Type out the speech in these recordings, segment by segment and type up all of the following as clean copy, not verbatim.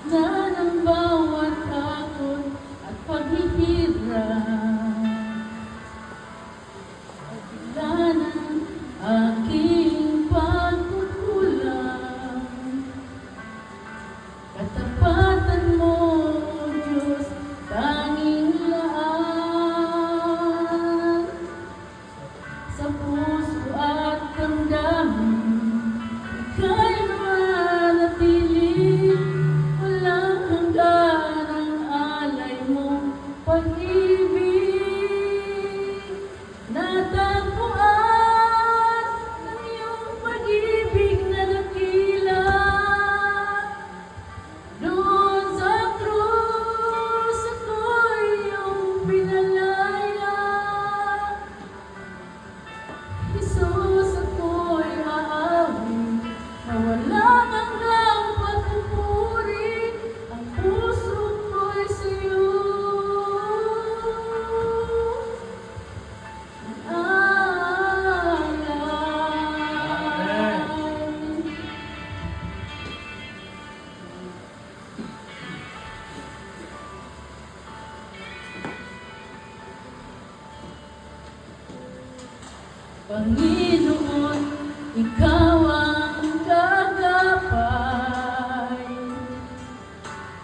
na ng bawat hakot at paghihirap. Pagkilanan aking pagkukulang, katapatan mo, Diyos, tanging laan. Sa puso at damdamin, ika'y manatili, walang hanggan ang alay mong pag-ibig. Natagpuan ng iyong pag-ibig na dakila, doon sa krus ako'y iyong pinalaya. Jesus, ako'y aawit na walang hanggang pagpupuri, ang puso ko'y sa'yo alay. Panginoon, ikaw ang gagapay,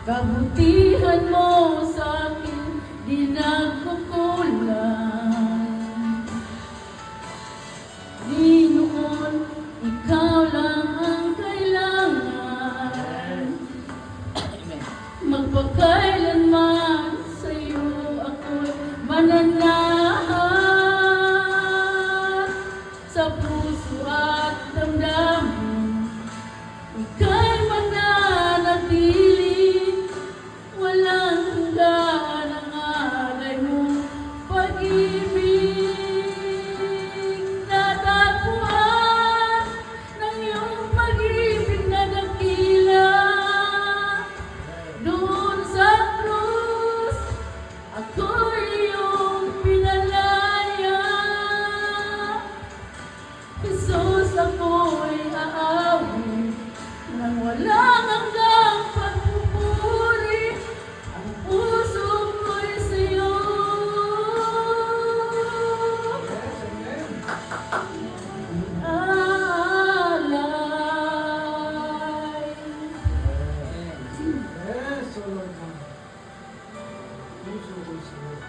kabutihan mo sa akin di nagkukulang. Panginoon, ikaw lang ang kailangan, magpakailanman sa'yo ako'y mananahan. Sa puso at damdamin, ika'y mananatili, walang hanggan ang alay mong pag-ibig. Natagpuan ng iyong pag-ibig na dakila, doon sa krus ako'y iyong pinalaya. Jesus, ako'y aawit nang walang hanggang pagpupuri, ang puso ko'y sa'yo alay. Yes, O Lord God. Puso ko sa'yo.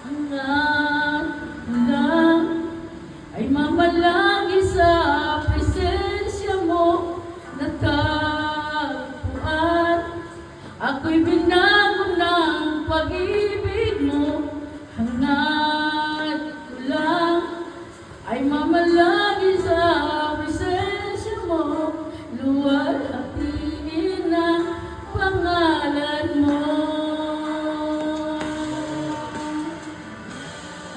Hangad lang ay mamalagi sa presensya mo, natagpuan. Ako'y binago ng pag-ibig mo. Hangad ko lang ay mamalagi sa presensya mo, luwalhatiin ang pangalan mo.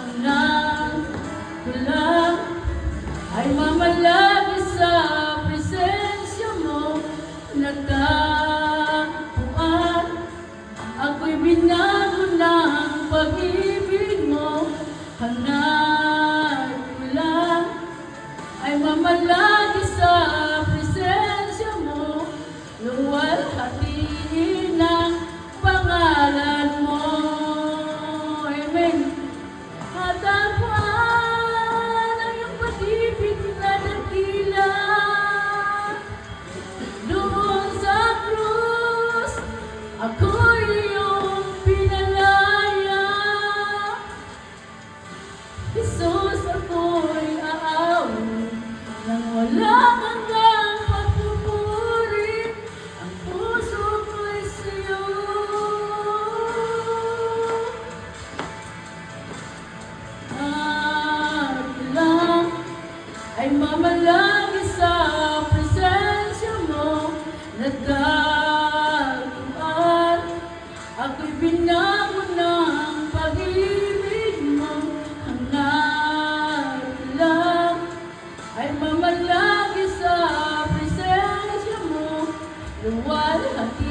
Hangad ko lang ay mamalagi sa presensya mo, natagpuan. Ako'y binago ng pag-ibig mo. Hangad ko lang ay mamalagi sa presensya mo, luwalhatiin ang pangalan mo. Amen. Natagpuan ang iyong pag-ibig na dakila, doon sa krus ako'y iyong pinalaya. Jesus, ako'y aawit nang walang hanggang pagpupuri, ang puso ko'y sa'yo lang ay mamalagi sa presensya mo, natagpuan. Ako'y binago ng pag-ibig mo. Hangad lang ay mamalagi sa presensya mo, luwalhati